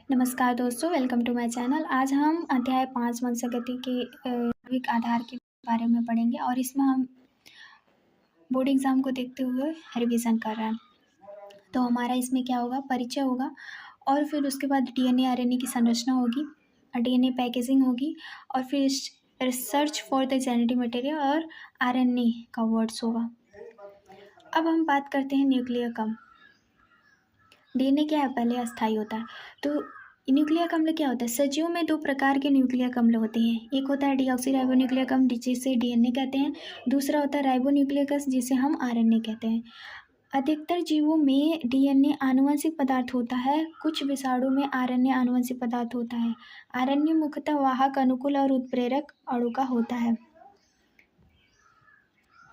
नमस्कार दोस्तों, welcome to my channel. आज हम अध्याय 5 वंशागति के आणविक आधार के बारे में पढ़ेंगे और इसमें हम बोर्ड एग्जाम को देखते हुए रिवीजन कर रहे हैं। तो हमारा इसमें क्या होगा, परिचय होगा और फिर उसके बाद डीएनए आरएनए की संरचना होगी, डीएनए पैकेजिंग होगी और फिर research for the genetic material और आरएनए का वर्ड्स होगा। अब हम बात करते हैं न्यूक्लियक अम्ल। डीएनए क्या है, पहले अस्थायी होता है। तो न्यूक्लियक अम्ल क्या होता है? सजीव में दो प्रकार के न्यूक्लियक अम्ल होते हैं। एक होता है डीऑक्सीराइबोन्यूक्लिक अम्ल जिसे डीएनए कहते हैं, दूसरा होता है राइबोन्यूक्लिक जिसे हम आरएनए कहते हैं। अधिकतर जीवों में डीएनए आनुवंशिक पदार्थ होता है, कुछ विषाणु में आरएनए आनुवंशिक पदार्थ होता है। आरएनए मुख्यतः वाहक, अनुकूल और उत्प्रेरक अणु का होता है।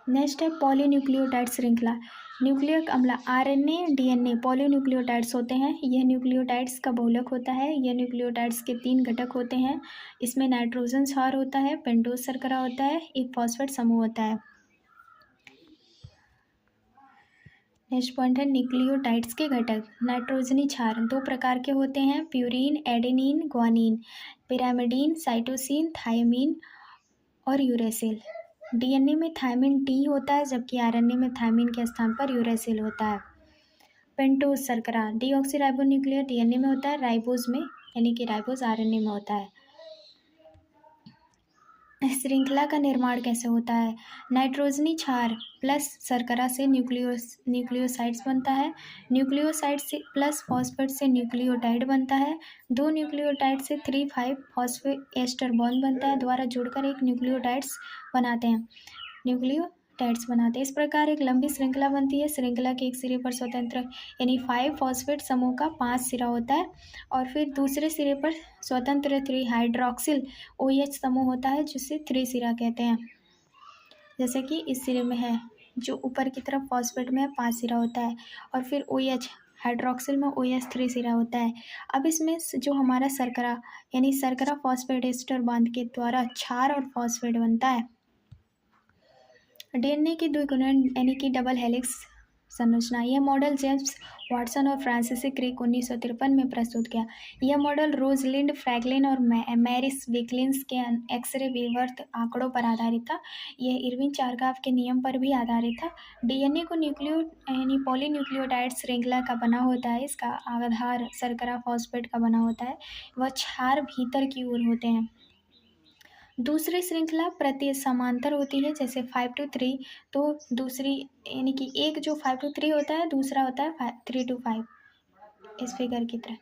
नेक्स्ट है पॉलीन्यूक्लियोटाइड श्रृंखला। न्यूक्लियक अम्ल आरएनए, डीएनए पॉलीन्यूक्लियोटाइड्स होते हैं। यह न्यूक्लियोटाइड्स का बहुलक होता है। यह न्यूक्लियोटाइड्स के 3 घटक होते हैं। इसमें नाइट्रोजन क्षार होता है, पेंटोज शर्करा होता है, एक फॉस्फेट समूह होता है। नेक्स्ट पॉइंट है न्यूक्लियोटाइड्स के घटक। नाइट्रोजनी क्षार 2 प्रकार के होते हैं, purine, adenine, guanine, pyrimidine, cytosine, thymine और यूरेसिल। डीएनए में थायमिन टी होता है, जबकि आरएनए में थायमिन के स्थान पर यूरेसिल होता है। पेंटोज शर्करा डीऑक्सीराइबोन्यूक्लियर डीएनए में होता है, राइबोज में यानी कि राइबोज आरएनए में होता है। श्रृंखला का निर्माण कैसे होता है? नाइट्रोजनी क्षार प्लस शर्करा से न्यूक्लियोसाइड्स बनता है। न्यूक्लियोसाइड से प्लस फॉस्फेट से न्यूक्लियोटाइड बनता है। 2 न्यूक्लियोटाइड से 3,5 फॉस्फेट एस्टर बॉन्ड बनता है, द्वारा जुड़कर एक न्यूक्लियोटाइड्स बनाते हैं। इस प्रकार एक लंबी श्रृंखला बनती है। श्रृंखला के एक सिरे पर स्वतंत्र यानी 5 फॉस्फेट समूह का 5 सिरा होता है और फिर दूसरे सिरे पर स्वतंत्र 3 हाइड्रोक्सिल OH समूह होता है, जिसे 3 सिरा कहते हैं। जैसे कि इस सिरे में है, जो ऊपर की तरफ फॉस्फेट में 5 सिरा होता है और फिर OH हाइड्रोक्सिल में OH 3 सिरा होता है। अब इसमें जो हमारा शर्करा यानी शर्करा फॉस्फेट एस्टर बांध के द्वारा क्षार और फॉस्फेट बनता है। डीएनए की द्विगुणन यानी कि डबल हेलिक्स संरचना। यह मॉडल जेम्स वाटसन और फ्रांसिस क्रिक 1953 में प्रस्तुत किया। यह मॉडल रोजलिंड फ्रैंकलिन और मैरिस विकलिंस के एक्सरे विवर्त आंकड़ों पर आधारित था। यह इरविन चारगाफ के नियम पर भी आधारित था। डीएनए को यानी पॉलीन्यूक्लियोटाइड श्रृंखला का बना होता है। इसका आधार शर्करा फॉस्फेट का बना होता है। वह क्षार भीतर की ओर होते हैं। दूसरी श्रृंखला प्रति समांतर होती है, जैसे 5 to 3। तो दूसरी यानी कि एक जो 5 to 3 होता है, दूसरा होता है 3 to 5, इस फिगर की तरह।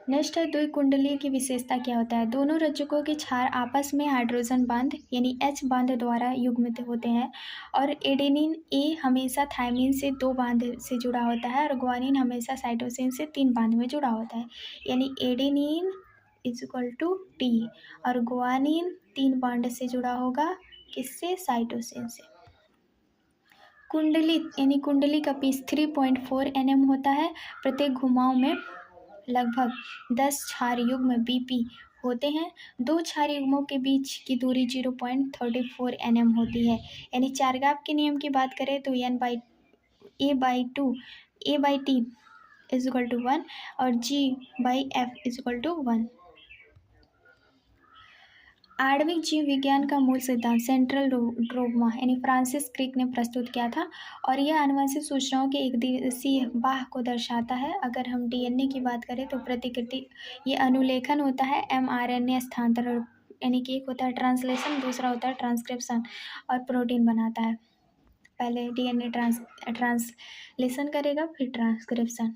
नेक्स्ट है द्विकुंडलीय की विशेषता क्या होता है? दोनों रज्जुकों के क्षार आपस में हाइड्रोजन बांध यानी H बांध द्वारा युग्मित होते हैं और एडेनिन A हमेशा थायमिन से 2 बांध से जुड़ा होता है और ग्वानिन हमेशा साइटोसिन से 3 बांध में जुड़ा होता है। यानी एडेनिन =T और ग्वानिन 3 बांड से जुड़ा होगा, किससे? साइटोसिन से। कुंडली यानी कुंडली का पीस 3.4 nm होता है। प्रत्येक घुमाव में लगभग 10 क्षार युग्म BP होते हैं। 2 क्षार युग्मों के बीच की दूरी 0.34 nm होती है। यानी चारगाफ के नियम की बात करें तो A/T = 1 और G/F = 1। आणविक जीव विज्ञान का मूल सिद्धांत सेंट्रल डोग्मा यानी फ्रांसिस क्रिक ने प्रस्तुत किया था और यह आनुवंशिक सूचनाओं के एक दिवसीय वाह को दर्शाता है। अगर हम डीएनए की बात करें तो प्रतिकृति ये अनुलेखन होता है। mRNA स्थानांतरण यानी कि एक होता है ट्रांसलेशन, दूसरा होता है ट्रांसक्रिप्शन और प्रोटीन बनाता है। पहले डीएनए ट्रांसलेशन करेगा, फिर ट्रांसक्रिप्शन।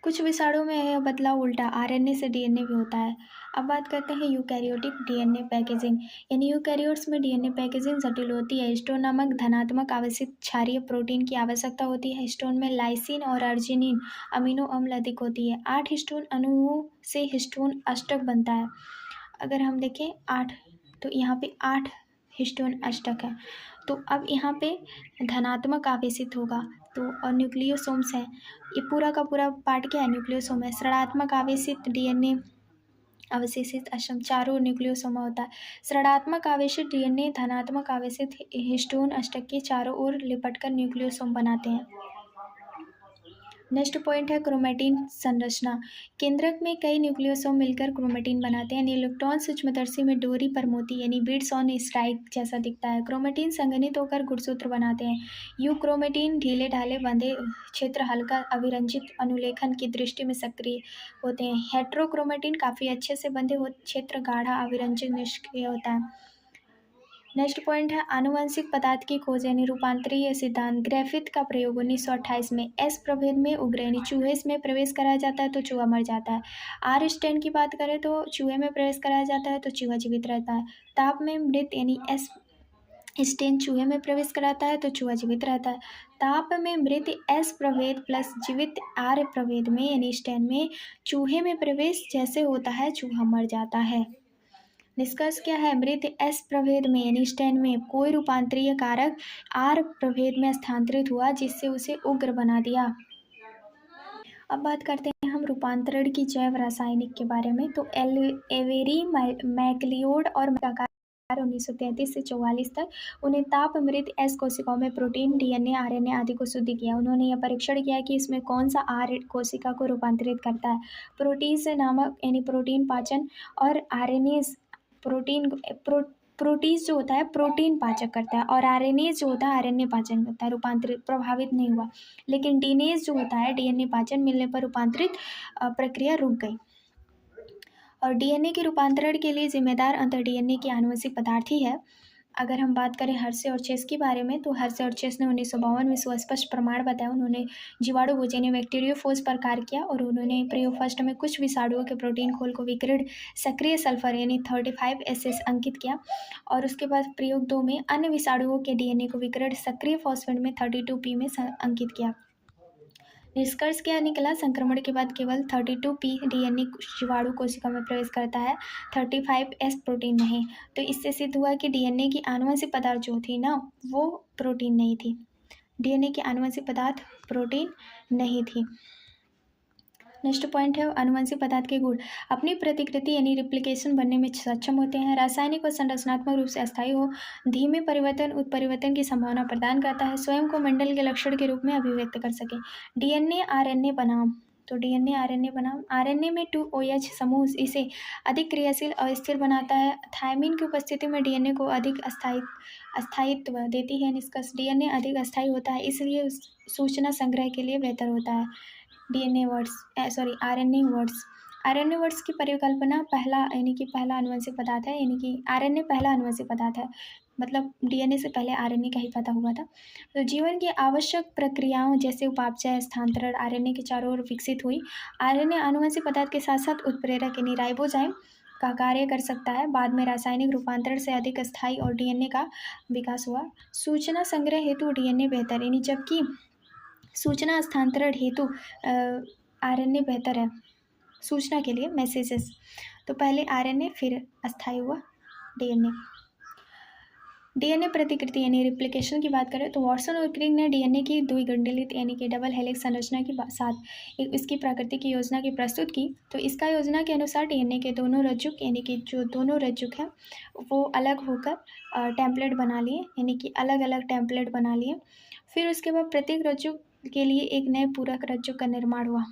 कुछ विषाणु में यह बदलाव उल्टा आरएनए से डीएनए भी होता है। अब बात करते हैं यूकैरियोटिक डीएनए पैकेजिंग। यानी यूकैरियोट्स में डीएनए पैकेजिंग जटिल होती है। हिस्टोन नामक धनात्मक आवेशित क्षारीय प्रोटीन की आवश्यकता होती है। हिस्टोन में लाइसिन और अर्जिनिन अमीनो अम्ल अधिक होती है। 8 हिस्टोन अणुओं से हिस्टोन अष्टक बनता है। अगर हम देखें 8, तो यहाँ पे 8 हिस्टोन अष्टक है। तो अब यहाँ पे धनात्मक आवेशित होगा तो और न्यूक्लियोसोम्स हैं। ये पूरा का पूरा पार्ट क्या है? न्यूक्लियोसोम है। ऋणात्मक आवेशित डीएनए अवशेषित अष्टक चारों न्यूक्लियोसोम होता है। ऋणात्मक आवेशित डीएनए धनात्मक आवेशित हिस्टोन अष्टक के चारों ओर लिपटकर न्यूक्लियोसोम बनाते हैं। नेक्स्ट पॉइंट है क्रोमेटिन संरचना। केंद्रक में कई न्यूक्लियोसोम मिलकर क्रोमेटिन बनाते हैं। इलेक्ट्रॉन सूक्ष्मदर्शी में डोरी पर मोती यानी बीड्स ऑन स्ट्राइक जैसा दिखता है। क्रोमेटिन संघनित होकर गुणसूत्र बनाते हैं। यूक्रोमेटिन ढीले ढाले बंधे क्षेत्र हल्का अभिरंजित अनुलेखन की दृष्टि में सक्रिय होते हैं। हेट्रोक्रोमेटिन काफ़ी अच्छे से बंधे हुए क्षेत्र गाढ़ा अभिरंजित निष्क्रिय होता है। नेक्स्ट पॉइंट है आनुवंशिक पदार्थ की खोज यानी रूपांतरीय सिद्धांत। ग्रिफिथ का प्रयोग 1928 में एस प्रभेद में उग्र यानी चूहे में प्रवेश कराया जाता है तो चूहा मर जाता है। आर स्टेन की बात करें तो चूहे में प्रवेश कराया जाता है तो चूहा जीवित रहता है। ताप में मृत यानी एस स्टेन चूहे में प्रवेश कराता है तो चूहा जीवित रहता है। ताप में मृत एस प्रभेद प्लस जीवित आर प्रभेद में यानी स्टेन में चूहे में प्रवेश जैसे होता है चूहा मर जाता है। निष्कर्ष क्या है? मृत एस प्रभेद में यानी स्टेन में कोई रूपांतरीय कारक आर प्रभेद में स्थानांतरित हुआ जिससे उसे उग्र बना दिया। अब बात करते हैं हम रूपांतरण की जैव रासायनिक के बारे में। तो एवेरी मैकलियोड और 1933 से 44 तक उन्हें ताप मृत एस कोशिकाओं में प्रोटीन डीएनए आरएनए आदि को शुद्ध किया। उन्होंने यह परीक्षण किया कि इसमें कौन सा आर कोशिका को रूपांतरित करता है। प्रोटीज नामक यानी प्रोटीन पाचन और आरएनएज प्रोटीज जो होता है प्रोटीन पाचक करता है और आरएनएज जो होता है आरएनए पाचन करता है। रूपांतरित प्रभावित नहीं हुआ, लेकिन डीएनएज जो होता है डीएनए पाचन मिलने पर रूपांतरित प्रक्रिया रुक गई। और डीएनए के रूपांतरण के लिए जिम्मेदार अंतर डीएनए की आनुवंशिक पदार्थ ही है। अगर हम बात करें हर्शे और चेस के बारे में तो हर्शे और चेस ने 1952 में सुस्पष्ट प्रमाण बताया। उन्होंने जीवाणु भोज यानी बैक्टीरियोफोज पर कार्य किया और उन्होंने प्रयोग फर्स्ट में कुछ विषाणुओं के प्रोटीन खोल को विकिरण सक्रिय सल्फर यानी 35 SS अंकित किया और उसके बाद प्रयोग 2 में अन्य विषाणुओं के डीएनए को विकिरण सक्रिय फॉस्फेट में 32P में अंकित किया। निष्कर्ष क्या निकला? संक्रमण के बाद केवल 32P डीएनए जीवाणु कोशिका में प्रवेश करता है, 35S प्रोटीन नहीं। तो इससे सिद्ध हुआ कि डीएनए की आनुवंशिक पदार्थ जो थी ना वो प्रोटीन नहीं थी। डीएनए की आनुवंशिक पदार्थ प्रोटीन नहीं थी। नेक्स्ट पॉइंट है आनुवंशिक पदार्थ के गुण। अपनी प्रतिकृति यानी रिप्लिकेशन बनने में सक्षम होते हैं। रासायनिक और संरचनात्मक रूप से अस्थायी हो, धीमे परिवर्तन उत्परिवर्तन की संभावना प्रदान करता है, स्वयं को मंडल के लक्षण के रूप में अभिव्यक्त कर सके। डीएनए आरएनए बनाम तो डीएनए आरएनए बनाम आरएनए में 2OH समूह इसे अधिक क्रियाशील और स्थिर बनाता है। थायमिन की उपस्थिति में डीएनए को अधिक अस्थायित्व देती है। निष्कर्ष डीएनए अधिक अस्थायी होता है, इसलिए सूचना संग्रह के लिए बेहतर होता है। RNA words. आरएनए वर्ड्स की परिकल्पना पहला यानी कि पहला आनुवंशिक पदार्थ है, यानी कि आरएनए पहला आनुवंशिक पदार्थ है, मतलब डीएनए से पहले आरएनए का ही पता हुआ था। तो जीवन की आवश्यक प्रक्रियाओं जैसे उपापचय स्थानांतरण आरएनए के चारों ओर विकसित हुई। आरएनए आनुवंशिक पदार्थ के साथ साथ उत्प्रेरक यानी राइबोजाइम का कार्य कर सकता है। बाद में रासायनिक रूपांतरण से अधिक अस्थायी और डीएनए का विकास हुआ। सूचना संग्रह हेतु डीएनए बेहतर यानी जबकि सूचना स्थानांतरण हेतु आरएनए बेहतर है सूचना के लिए, मैसेजेस। तो पहले आरएनए फिर अस्थायी हुआ डीएनए। डीएनए प्रतिकृति यानी रिप्लिकेशन की बात करें तो वॉटसन और क्रिक ने डीएनए की द्विगंडलित यानी कि डबल हेलिक्स संरचना के साथ इसकी प्रकृति की योजना की प्रस्तुत की। तो इसका योजना के अनुसार डीएनए के दोनों रज्जुक यानी कि जो दोनों रज्जुक हैं वो अलग होकर टेम्पलेट बना लिए, यानी कि अलग अलग टेम्पलेट बना लिए। फिर उसके बाद प्रत्येक रज्जुक के लिए एक नए पूरक रज्जुक का निर्माण हुआ,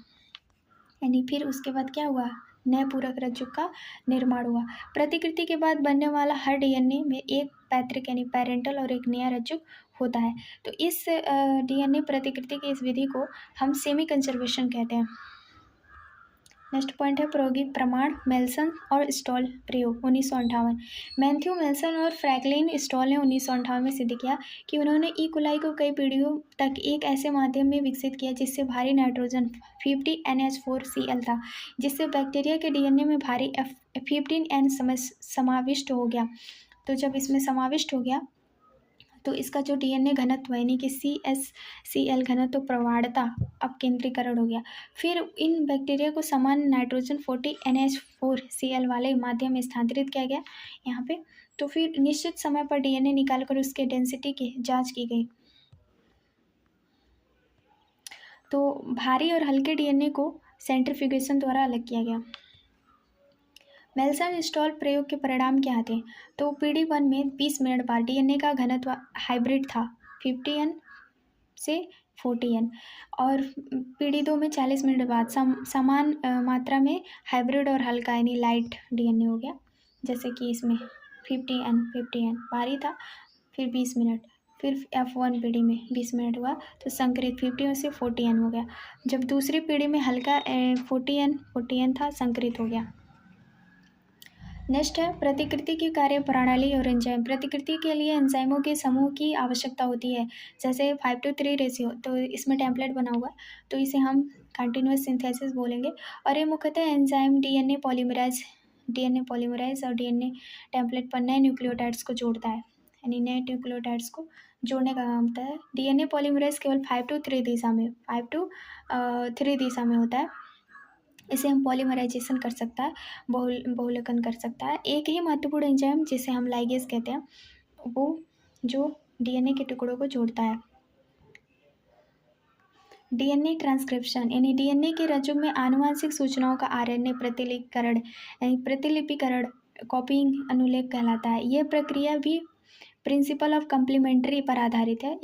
यानी फिर उसके बाद क्या हुआ? नए पूरक रज्जुक का निर्माण हुआ। प्रतिकृति के बाद बनने वाला हर डीएनए में एक पैतृक यानी पेरेंटल और एक नया रज्जुक होता है। तो इस डीएनए प्रतिकृति की इस विधि को हम सेमी कंजर्वेशन कहते हैं। नेक्स्ट पॉइंट है प्रायोगिक प्रमाण। मेल्सन और स्टॉल प्रयोग 1958। मैथ्यू मेल्सन और फ्रैंकलिन स्टॉल ने 1958 में सिद्ध किया कि उन्होंने ई कोलाई को कई पीढ़ियों तक एक ऐसे माध्यम में विकसित किया जिससे भारी नाइट्रोजन 50NH4Cl था, जिससे बैक्टीरिया के डीएनए में भारी 15N समाविष्ट हो गया। तो जब इसमें समाविष्ट हो गया तो इसका जो डीएनए घनत्व यानी कि CH/Cl घनत्व प्रवाणता अब केंद्रीकरण हो गया। फिर इन बैक्टीरिया को समान नाइट्रोजन 40NH4Cl वाले माध्यम में स्थानांतरित किया गया यहाँ पे। तो फिर निश्चित समय पर डीएनए निकालकर उसके डेंसिटी की जांच की गई। तो भारी और हल्के डीएनए को सेंट्रीफ्यूगेशन द्वारा अलग किया गया। मेल्सन स्टॉल प्रयोग के परिणाम क्या थे? तो पीढ़ी 1 में 20 मिनट बाद डीएनए का घनत्व हाइब्रिड था, 50N से 40N। और पीढ़ी 2 में 40 मिनट बाद समान मात्रा में हाइब्रिड और हल्का यानी लाइट डीएनए हो गया, जैसे कि इसमें 50N भारी था, फिर 20 मिनट, फिर F1 पीढ़ी में 20 मिनट हुआ तो संकरित 50 में से 40N हो गया। जब दूसरी पीढ़ी में हल्का 40N था, संकरित हो गया। नेक्स्ट है प्रतिकृति की कार्य प्रणाली और एंजाइम। प्रतिकृति के लिए एंजाइमों के समूह की आवश्यकता होती है, जैसे 5:3 रेशियो। तो इसमें टेम्पलेट बना हुआ है, तो इसे हम कंटिन्यूस सिंथेसिस बोलेंगे। और ये मुख्यतः एंजाइम डीएनए पॉलीमराइज और डीएनए टेम्पलेट पर नए न्यूक्लियोटाइड्स को जोड़ता है, यानी नए न्यूक्लियोटाइड्स को जोड़ने का काम होता है। डीएनए पॉलीमराइज केवल 5:3 दिशा में होता है। इसे हम पॉलीमराइजेशन कर सकता है, बहुलकन कर सकता है। एक ही महत्वपूर्ण एंजाइम जिसे हम लाइगेज कहते हैं, वो जो डीएनए के टुकड़ों को जोड़ता है। डीएनए ट्रांसक्रिप्शन यानी डीएनए के रज्जु में आनुवांशिक सूचनाओं का आरएनए प्रतिलिपिकरण कॉपिंग अनुलेख कहलाता है। यह प्रक्रिया भी प्रिंसिपल ऑफ कंप्लीमेंट्री पर आधारित है।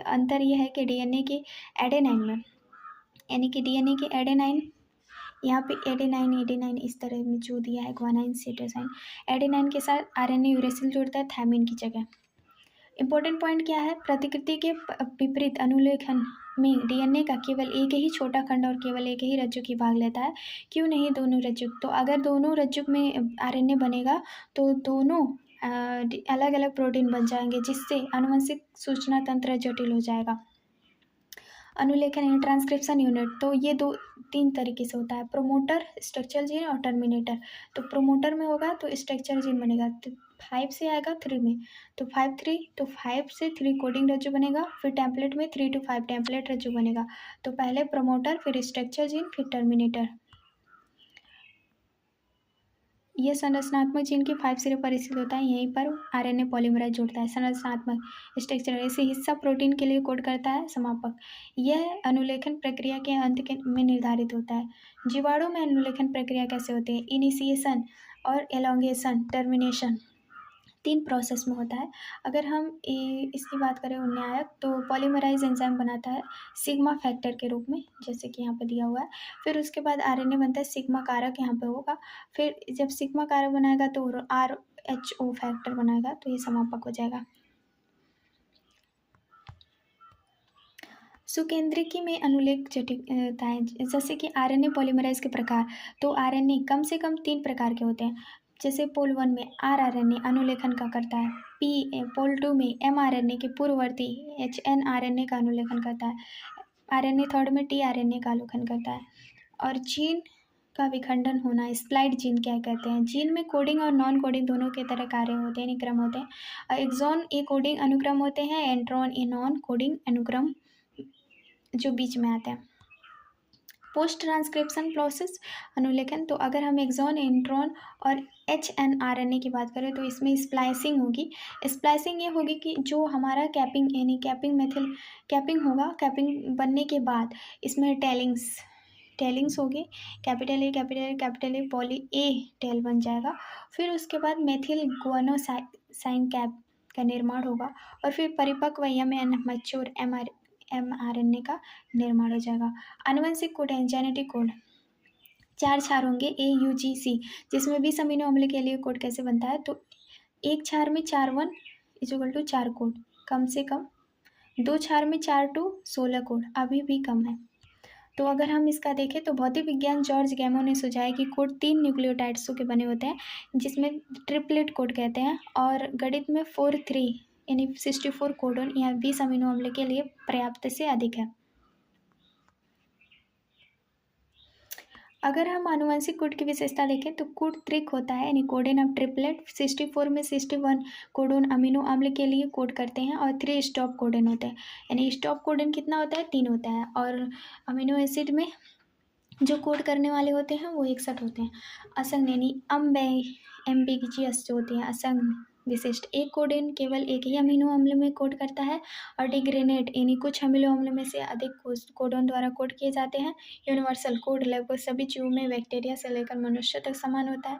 अंतर यह है कि डीएनए के एडेनाइन में, यानी कि डीएनए के एडेनाइन, यहाँ पे एडेनाइन इस तरह में जो दिया है ग्वानाइन सीटोसाइन, एडेनाइन के साथ आरएनए यूरेसिल जोड़ता है थायमिन की जगह। इंपॉर्टेंट पॉइंट क्या है, प्रतिकृति के विपरीत अनुलेखन में डीएनए का केवल एक ही छोटा खंड और केवल एक ही रज्जु की भाग लेता है। क्यों नहीं दोनों रज्जु? तो अगर दोनों रज्जु में आरएनए बनेगा तो दोनों अलग अलग प्रोटीन बन जाएंगे, जिससे आनुवंशिक सूचना तंत्र जटिल हो जाएगा। अनुलेखन यानी ट्रांसक्रिप्शन यूनिट, तो ये 3 तरीके से होता है, प्रोमोटर, स्ट्रक्चरल जीन और टर्मिनेटर। तो प्रोमोटर में होगा तो स्ट्रक्चरल जीन बनेगा, तो 5 से आएगा 3 में, तो 5 से 3 कोडिंग रज्जु बनेगा, फिर टेम्पलेट में 3 to 5 टेम्पलेट रज्जु बनेगा। तो पहले प्रोमोटर, फिर स्ट्रक्चरल जीन, फिर टर्मिनेटर। यह संरचनात्मक जीन के 5 सिरे पर स्थित होता है, यहीं पर आरएनए पॉलीमराइज जोड़ता है। संरचनात्मक स्ट्रक्चर ऐसे हिस्सा प्रोटीन के लिए कोड करता है। समापक, यह अनुलेखन प्रक्रिया के अंत में निर्धारित होता है। जीवाणु में अनुलेखन प्रक्रिया कैसे होती है? इनिशिएशन और एलोंगेशन, टर्मिनेशन, 3 प्रोसेस में होता है। अगर हम इसकी बात करें उन्नायक, तो पॉलीमराइज एंजाइम बनाता है सिग्मा फैक्टर के रूप में, जैसे कि यहाँ पे दिया हुआ है। फिर उसके बाद आरएनए बनता है, सिग्मा कारक यहाँ पे होगा। फिर जब सिग्मा कारक बनाएगा तो RH-O फैक्टर बनाएगा, तो ये समापक हो जाएगा। सुकेंद्रिकी में अनुलेख जटिलताएं, जैसे कि आरएनए पॉलीमराइज के प्रकार, तो आरएनए कम से कम 3 प्रकार के होते हैं। जैसे पोल 1 में आरआरएनए अनुलेखन का करता है, पोल 2 में mRNA के पूर्ववर्ती hnRNA का अनुलेखन करता है, आरएनए 3rd में tRNA का अनुलेखन करता है। और जीन का विखंडन होना, स्प्लाइड जीन क्या कहते हैं? जीन में कोडिंग और नॉन कोडिंग दोनों के तरह कार्य होते हैं, क्रम होते हैं। और एक्सॉन ए कोडिंग अनुक्रम होते हैं, एंट्रॉन ए नॉन कोडिंग अनुक्रम जो बीच में आते हैं। पोस्ट ट्रांसक्रिप्शन प्रोसेस अनुलेखन, तो अगर हम एक्सॉन, इंट्रॉन और hnRNA की बात करें तो इसमें स्प्लाइसिंग होगी। स्प्लाइसिंग ये होगी कि जो हमारा कैपिंग यानी कैपिंग होगा, कैपिंग बनने के बाद इसमें टेलिंग्स होगी, capital A poly A tail बन जाएगा। फिर उसके बाद मेथिल गुआनोसाइन कैप का निर्माण होगा, और फिर परिपक्व मैच्योर mRNA का निर्माण हो जाएगा। आनुवंशिक कोड है जेनेटिक कोड, 4 क्षार होंगे AUGC, जिसमें 20 अमीनो अम्ल के लिए कोड कैसे बनता है? तो एक क्षार में 4 1 = 4 कोड, कम से कम 2 क्षार में 4 2 16 कोड, अभी भी कम है। तो अगर हम इसका देखें तो भौतिक विज्ञान जॉर्ज गैमो ने सुझाया कि कोड 3 न्यूक्लियोटाइड्सों के बने होते हैं, जिसमें ट्रिपलेट कोड कहते हैं, और गणित में 4 3 यानी 64 कोडन या 20 अमीनो अम्ल के लिए पर्याप्त से अधिक है। अगर हम आनुवंशिक कोड की विशेषता देखें तो कोड त्रिक होता है, यानी कोडन ऑफ ट्रिपलेट। 64 में 61 कोडन अमीनो अम्ल के लिए कोड करते हैं, और 3 स्टॉप कोडन होते हैं, यानी स्टॉप कोडन कितना होता है? 3 होता है। और अमीनो एसिड में जो कोड करने वाले होते हैं वो 61 होते हैं। असंग यानी एम्बिगिजियस जो होती हैं, असंग विशिष्ट, एक कोडन केवल एक ही अमीनो अम्ल में कोड करता है। और डिग्रेनेट यानी कुछ अमीनो अम्ल में से अधिक कोडन द्वारा कोड किए जाते हैं। यूनिवर्सल कोड लगभग सभी जीवों में, बैक्टीरिया से लेकर मनुष्य तक समान होता है।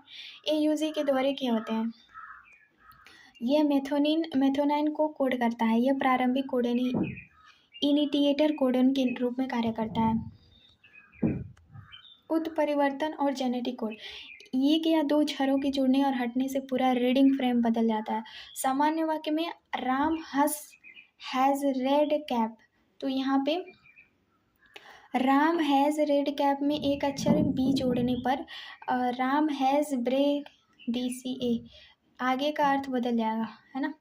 AUG के दोहरे क्या होते हैं? यह मेथोनाइन को कोड करता है, यह प्रारंभिक कोड यानी इनिटिएटर कोडन के रूप में कार्य करता है। उत्परिवर्तन और जेनेटिक कोड, एक या दो क्षरों के जुड़ने और हटने से पूरा रीडिंग फ्रेम बदल जाता है। सामान्य वाक्य में राम हैज़ रेड कैप, तो यहाँ पे राम हैज़ रेड कैप में एक अक्षर बी जोड़ने पर राम हैज़ ब्रेक DCA आगे का अर्थ बदल जाएगा, है ना।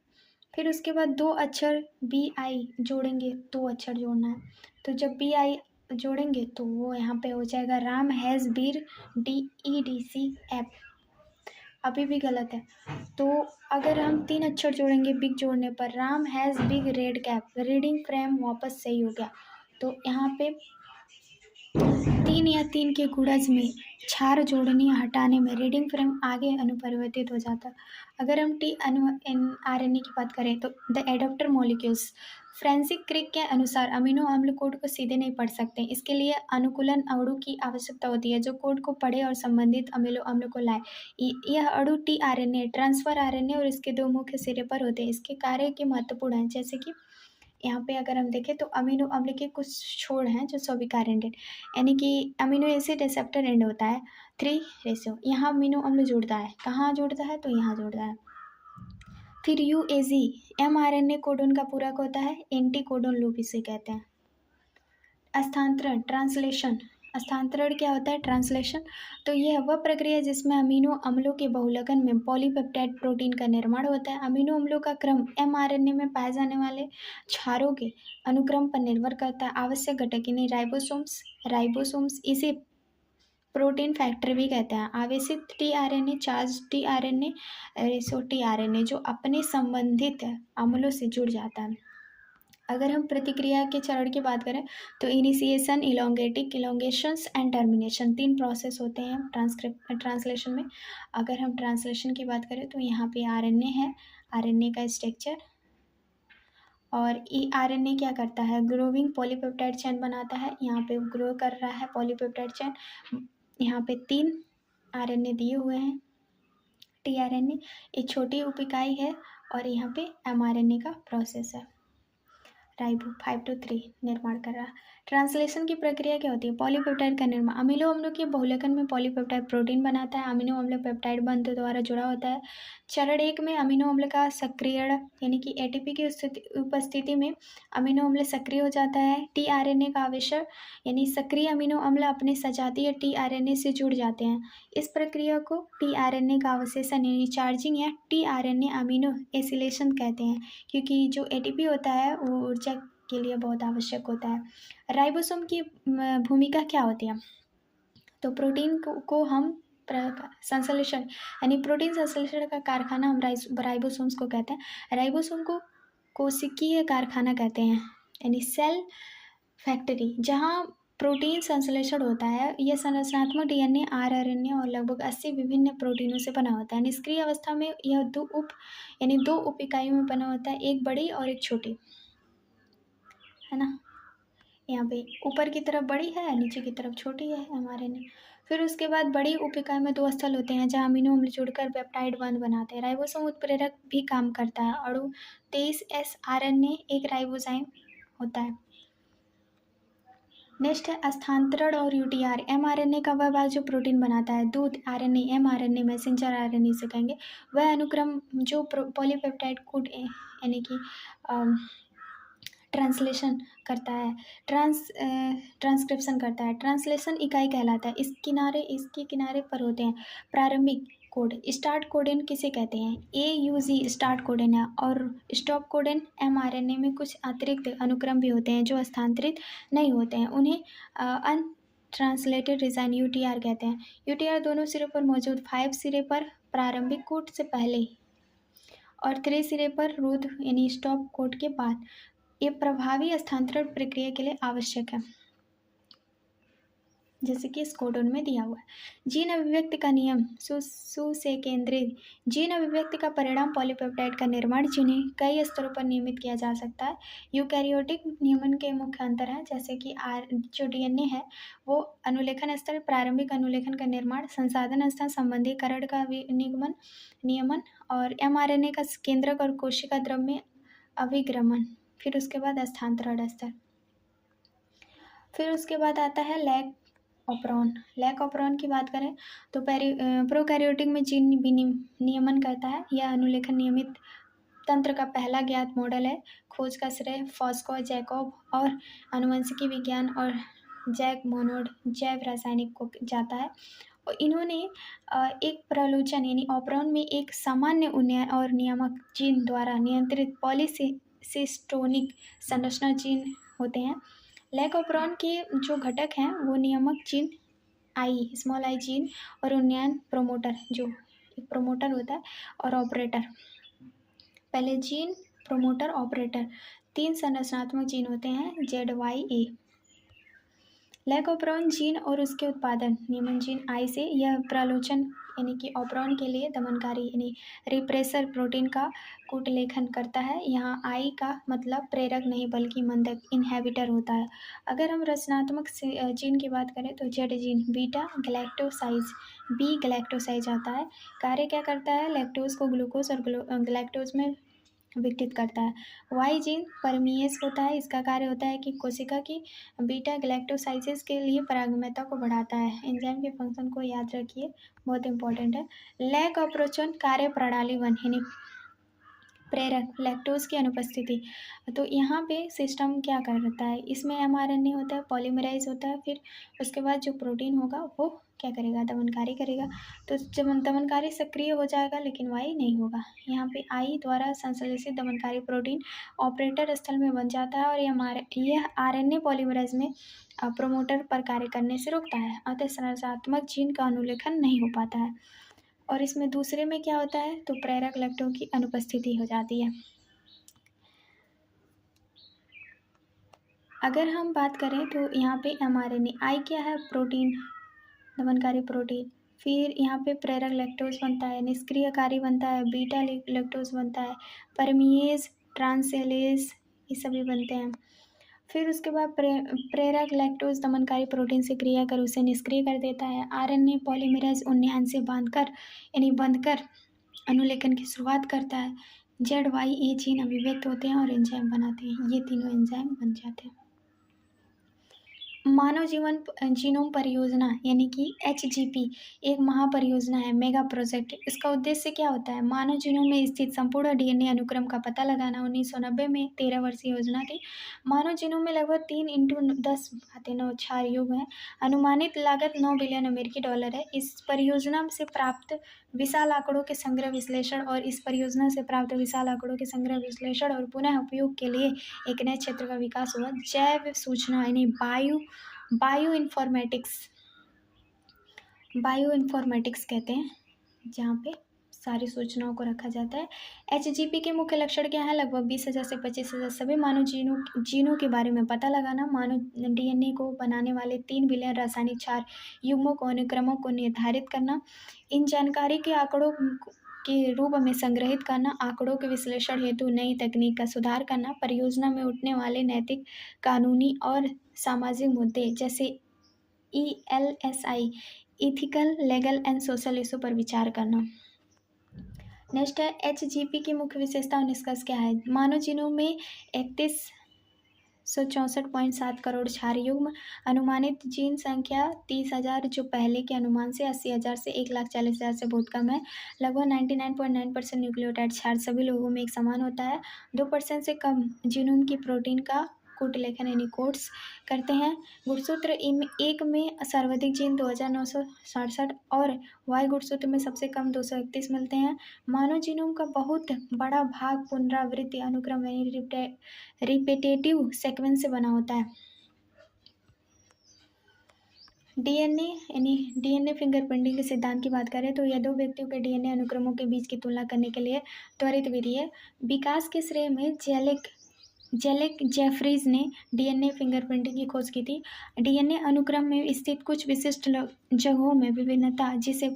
फिर उसके बाद दो अक्षर BI जोड़ेंगे, दो अक्षर जोड़ना है, तो जब BI जोड़ेंगे तो वो यहाँ पे हो जाएगा राम हैज़ बीर DEDCF, अभी भी गलत है। तो अगर हम तीन अक्षर जोड़ेंगे बिग जोड़ने पर, Ram has big red cap, reading frame वापस सही हो गया। तो यहाँ पे तीन या तीन के गुणज में क्षार जोड़ने या हटाने में रीडिंग फ्रेम आगे अनुपरिवर्तित हो जाता है। अगर हम tRNA की बात करें तो the adapter molecules, Francis Crick के अनुसार अमीनो अम्ल कोड को सीधे नहीं पढ़ सकते, इसके लिए अनुकूलन अणु की आवश्यकता होती है जो कोड को पढ़े और संबंधित अमीनो अम्ल को लाए। यह अणु tRNA ट्रांसफर RNA और इसके दो मुख्य सिरे पर होते हैं। इसके कार्य के महत्वपूर्ण हैं, जैसे कि यहाँ पे अगर हम देखें तो अमीनो अम्ल के कुछ छोड़ हैं जो स्वीकार एंडेड, यानी कि अमीनो एसिड रिसेप्टर एंड होता है 3 रेशियो, यहाँ अमीनो अम्ल जुड़ता है, कहाँ जुड़ता है तो यहाँ जुड़ता है। फिर UAG mRNA कोडोन का पूरक होता है, एंटी कोडोन लूप इसे कहते हैं। स्थानांतरण ट्रांसलेशन, स्थानांतरण क्या होता है, ट्रांसलेशन, तो यह वह प्रक्रिया जिसमें अमीनो अम्लों के बहुलकन में पॉलीपेप्टाइड प्रोटीन का निर्माण होता है। अमीनो अम्लों का क्रम mRNA में पाए जाने वाले क्षारों के अनुक्रम पर निर्भर करता है। आवश्यक घटक यानी राइबोसोम्स इसे प्रोटीन फैक्टर भी कहते हैं। आवेशित tRNA, चार्ज tRNA, रेसो tRNA जो अपने संबंधित अम्लों से जुड़ जाता है। अगर हम प्रतिक्रिया के चरण की बात करें तो इनिशिएशन, इलोंगेशंस एंड टर्मिनेशन, तीन प्रोसेस होते हैं ट्रांसलेशन में। अगर हम ट्रांसलेशन की बात करें तो यहाँ पे RNA है, RNA का स्ट्रक्चर, और RNA क्या करता है, ग्रोविंग पॉलीपेप्टाइड चेन बनाता है। यहाँ पे ग्रो कर रहा है पॉलीपेप्टाइड चेन, यहाँ पे 3 RNA दिए हुए हैं, tRNA एक छोटी उप इकाई है, और यहाँ पे mRNA का प्रोसेस है, राइबो 5 to 3 निर्माण कर रहा है। ट्रांसलेशन की प्रक्रिया क्या होती है, पॉलीपेप्टाइड का निर्माण, अमीनो अम्लों के बहुलकन में पॉलीपेप्टाइड प्रोटीन बनाता है। अमीनो अम्ल पेप्टाइड बंध द्वारा जुड़ा होता है। चरण 1 में अमीनो अम्ल का सक्रियण यानी कि ATP की उपस्थिति में अमीनो अम्ल सक्रिय हो जाता है। tRNA का आवेशन यानी सक्रिय अमीनो अम्ल अपने सजातीय tRNA से जुड़ जाते हैं। इस प्रक्रिया को tRNA का अवशेषण यानी चार्जिंग या tRNA अमीनो एसिलेशन कहते हैं, क्योंकि जो ATP होता है वो ऊर्जा के लिए बहुत आवश्यक होता है। राइबोसोम की भूमिका क्या होती है, तो प्रोटीन को हम संश्लेषण यानी प्रोटीन संश्लेषण का कारखाना हम राइबोसोम्स को कहते हैं। राइबोसोम को कोशिकीय कारखाना कहते हैं, यानी सेल फैक्ट्री, जहाँ प्रोटीन संश्लेषण होता है। यह संरचनात्मक DNA, rRNA और लगभग 80 विभिन्न प्रोटीनों से बना होता है। निष्क्रिय अवस्था में यह दो उप इकाइयों में बना होता है, एक बड़ी और एक छोटी, है ना। यहाँ पे ऊपर की तरफ बड़ी है, नीचे की तरफ छोटी है mRNA। फिर उसके बाद बड़ी उप इकाई में 2 स्थल होते हैं जहाँ अमीनो अम्ल जुड़कर पेप्टाइड बंध बनाते हैं। राइबोसोम उत्प्रेरक भी काम करता है। अणु 23S RNA एक राइबोजाइम होता है। नेक्स्ट है स्थानांतरण और UTR, mRNA का वह भाग जो प्रोटीन बनाता है। दूध RNA, mRNA मैसेंजर RNA से कहेंगे, वह अनुक्रम जो पॉलीपेप्टाइड कोड यानी कि ट्रांसलेशन करता है, ट्रांसक्रिप्शन करता है। ट्रांसलेशन इकाई कहलाता है। इसके किनारे पर होते हैं प्रारंभिक कोड, स्टार्ट कोडन किसे कहते हैं, AUG स्टार्ट कोडन है, और स्टॉप कोडन mRNA में कुछ अतिरिक्त अनुक्रम भी होते हैं जो स्थानांतरित नहीं होते हैं, उन्हें अनट्रांसलेटेड रीजन UTR कहते हैं। UTR दोनों सिरों पर मौजूद 5 सिरे पर प्रारंभिक कोड से पहले और 3 सिरे पर रुद्ध यानी स्टॉप कोड के बाद ये प्रभावी स्थानांतरण प्रक्रिया के लिए आवश्यक है, जैसे कि इस कोडोन में दिया हुआ है। जीन अभिव्यक्ति का नियम, सुसेकेंद्रित जीन अभिव्यक्ति का परिणाम पॉलीपेप्टाइड का निर्माण, जिन्हें कई स्तरों पर नियमित किया जा सकता है। यूकैरियोटिक नियमन के मुख्य अंतर हैं, जैसे कि जो DNA है वो अनुलेखन स्तर, प्रारंभिक अनुलेखन का निर्माण, संसाधन स्तर, संबंधीकरण का नियमन, और mRNA का केंद्रक और कोशिका द्रव में अभिग्रमण, फिर उसके बाद स्थानांतरण स्तर। फिर उसके बाद आता है लैक ऑपरॉन। लैक ऑपरॉन की बात करें तो प्रोकैरियोटिक में जीन नियमन करता है। यह अनुलेखन नियमित तंत्र का पहला ज्ञात मॉडल है। खोज का श्रेय फॉस्को जैकब और आनुवंशिकी विज्ञान और जैक मोनोड जैव रासायनिक को जाता है। और इन्होंने एक प्रलोचन यानी ऑपरॉन में एक सामान्य और नियामक जीन द्वारा नियंत्रित पॉलीसिस्टोनिक संरचना जीन होते हैं। लैक ऑपरॉन के जो घटक हैं वो नियामक gene I, small I gene और उन्नयन प्रोमोटर, जो एक प्रोमोटर होता है, और ऑपरेटर। पहले जीन, प्रोमोटर, ऑपरेटर, 3 संरचनात्मक जीन होते हैं ZYA। लैक ऑपरॉन जीन और उसके उत्पादन नियमन जीन आई से यह प्रलोचन यानी कि ऑपरॉन के लिए दमनकारी यानी रिप्रेसर प्रोटीन का कूटलेखन करता है। यहाँ आई का मतलब प्रेरक नहीं बल्कि मंदक इनहेबिटर होता है। अगर हम रचनात्मक जीन की बात करें तो जेड जीन बीटा गैलेक्टोसाइज बी गैलेक्टोसाइज आता है। कार्य क्या करता है? लैक्टोज को ग्लूकोज और गैलेक्टोज में विघटित करता है। वाई जीन परमीएस होता है। इसका कार्य होता है कि कोशिका की बीटा गैलेक्टोसाइजेस के लिए पारगम्यता को बढ़ाता है। एंजाइम के फंक्शन को याद रखिए, बहुत इंपॉर्टेंट है। लैक ऑपरेशन कार्य प्रणाली 1 यानी प्रेरक लैक्टोज की अनुपस्थिति। तो यहाँ पे सिस्टम क्या करता है? इसमें mRNA होता है, पॉलीमराइज होता है, फिर उसके बाद जो प्रोटीन होगा वो क्या करेगा? दमनकारी करेगा। तो जब दमनकारी सक्रिय हो जाएगा लेकिन वाई नहीं होगा। यहाँ पे आई द्वारा संश्लेषित दमनकारी प्रोटीन ऑपरेटर स्थल में बन जाता है और यह RNA पॉलीमराइज में प्रोमोटर पर कार्य करने से रोकता है। अतः संरचनात्मक जीन का अनुलेखन नहीं हो पाता है। और इसमें दूसरे में क्या होता है? तो प्रेरक लैक्टो की अनुपस्थिति हो जाती है। अगर हम बात करें तो यहाँ पे mRNA, आई क्या है? प्रोटीन, दमनकारी प्रोटीन। फिर यहाँ पे प्रेरक लैक्टोज बनता है, निष्क्रियकारी बनता है, बीटा लैक्टोज बनता है, परमीएज, ट्रांसलेज, ये सभी बनते हैं। फिर उसके बाद प्रेरक लैक्टोज दमनकारी प्रोटीन से क्रिया कर उसे निष्क्रिय कर देता है। RNA पॉलीमरेज उन्नयन से बंधकर अनुलेखन की शुरुआत करता है। ZYA जीन अभिव्यक्त होते हैं और एंजाइम बनाते हैं। ये तीनों एंजाइम बन जाते हैं। मानव जीनोम परियोजना यानी कि HGP एक महापरियोजना है, मेगा प्रोजेक्ट। इसका उद्देश्य क्या होता है? मानव जीनोम में स्थित संपूर्ण DNA अनुक्रम का पता लगाना। 1990 में 13 वर्षीय योजना थी। मानव जीनोम में लगभग 3x10⁻⁴ युग है। अनुमानित लागत $9 बिलियन है। इस परियोजना से प्राप्त विशाल आंकड़ों के संग्रह विश्लेषण और पुनः उपयोग के लिए एक नए क्षेत्र का विकास हुआ, जैव सूचना यानी बायो इन्फॉर्मेटिक्स कहते हैं, जहाँ पे सारी सूचनाओं को रखा जाता है। HGP के मुख्य लक्षण क्या है? लगभग 20,000 से 25,000 सभी मानव जीनों के बारे में पता लगाना, मानव DNA को बनाने वाले 3 बिलियन रासायनिक क्षार युग्मों को अनुक्रमों को निर्धारित करना, इन जानकारी के आंकड़ों के रूप में संग्रहित करना, आंकड़ों के विश्लेषण हेतु नई तकनीक का सुधार करना, परियोजना में उठने वाले नैतिक, कानूनी और सामाजिक मुद्दे जैसे ELSI ethical, legal and social issue पर विचार करना। नेक्स्ट है HGP की मुख्य विशेषता और निष्कर्ष क्या है? मानव जीनोम में 3164.7 करोड़ क्षार युग्म, अनुमानित जीन संख्या 30,000 जो पहले के अनुमान से 80,000 से 1,40,000 से बहुत कम है। लगभग 99.9% न्यूक्लियोटाइड क्षार सभी लोगों में एक समान होता है। 2% से कम जीनोम की प्रोटीन का कूटलेखन यानी कोड्स करते हैं। गुणसूत्र एक में सर्वाधिक जीन 2,967 और वाई गुणसूत्र में सबसे कम 231 मिलते हैं। मानव जीनोम का बहुत बड़ा भाग पुनरावृत्ति अनुक्रम यानी रिपीटेटिव सीक्वेंस से बना होता है। DNA फिंगरप्रिंटिंग के सिद्धांत की बात करें तो यह 2 व्यक्तियों के DNA अनुक्रमों के बीच की तुलना करने के लिए त्वरित विधि है। विकास के श्रेय में जेलेक जेफरीज ने DNA फिंगरप्रिंटिंग की खोज की थी। DNA अनुक्रम में स्थित कुछ विशिष्ट जगहों में विभिन्नता, जिसे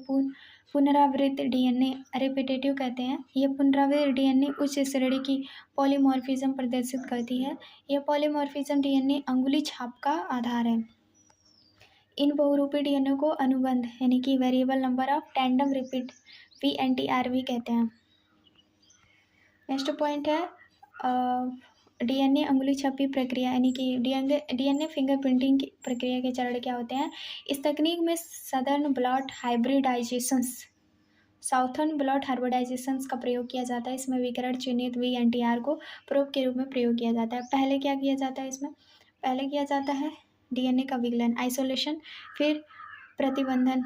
पुनरावृत्त DNA रिपीटेटिव कहते हैं। यह पुनरावृत्त DNA उच्च श्रेणी की पॉलीमॉर्फिज्म प्रदर्शित करती है। यह पॉलीमॉर्फिज्म DNA अंगुली छाप का आधार है। इन बहुरूपी DNA को अनुबंध यानी कि variable number of tandem repeat VNTR भी कहते हैं। नेक्स्ट पॉइंट है डीएनए अंगुली छपी प्रक्रिया यानी कि डीएनए फिंगरप्रिंटिंग की प्रक्रिया के चरण क्या होते हैं। इस तकनीक में साउथर्न ब्लॉट हाइब्रिडाइजेशंस का प्रयोग किया जाता है। इसमें विकिरण चिन्हित VNTR को प्रोब के रूप में प्रयोग किया जाता है। पहले क्या किया जाता है इसमें, पहले किया जाता है डीएनए का विकलन आइसोलेशन, फिर प्रतिबंधन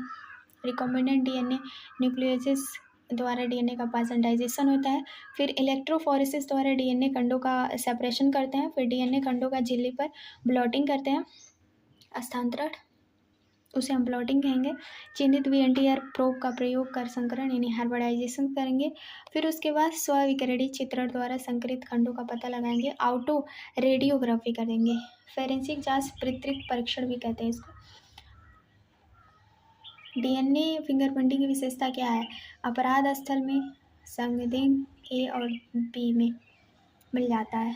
रिकॉम्बिनेंट डीएनए न्यूक्लियोसिस द्वारा डीएनए का पाचनडाइजेशन होता है, फिर इलेक्ट्रोफोरेसिस द्वारा डीएनए खंडों का सेपरेशन करते हैं, फिर डीएनए खंडों का झिल्ली पर ब्लॉटिंग करते हैं, स्थानांतरण उसे हम ब्लॉटिंग कहेंगे। चिन्हित VNTR प्रोब का प्रयोग कर संकरण यानी हाइब्रिडाइजेशन करेंगे। फिर उसके बाद स्विकरणीय चित्रण द्वारा संकरित खंडों का पता लगाएंगे, ऑटो रेडियोग्राफी करेंगे। फॉरेंसिक जांच पृथक परीक्षण भी कहते हैं इसको। डीएनए फिंगरप्रिंटिंग की विशेषता क्या है, अपराध स्थल में संवेदन A और B में मिल जाता है।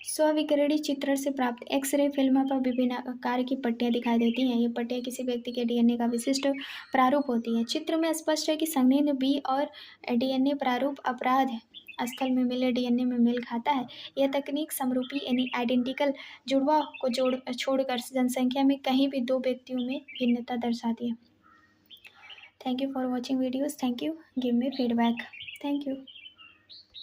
स्विकरणीय चित्रण से प्राप्त एक्सरे फिल्म पर विभिन्न आकार की पट्टियां दिखाई देती हैं। ये पट्टियां किसी व्यक्ति के डीएनए का विशिष्ट प्रारूप होती हैं। चित्र में स्पष्ट है कि संघनित B और डीएनए प्रारूप अपराध स्थल में मिले डीएनए में मेल खाता है। यह तकनीक समरूपी यानी आइडेंटिकल जुड़वा को छोड़कर जनसंख्या में कहीं भी दो व्यक्तियों में भिन्नता दर्शाती है। Thank you for watching videos. Thank you, give me feedback. Thank you.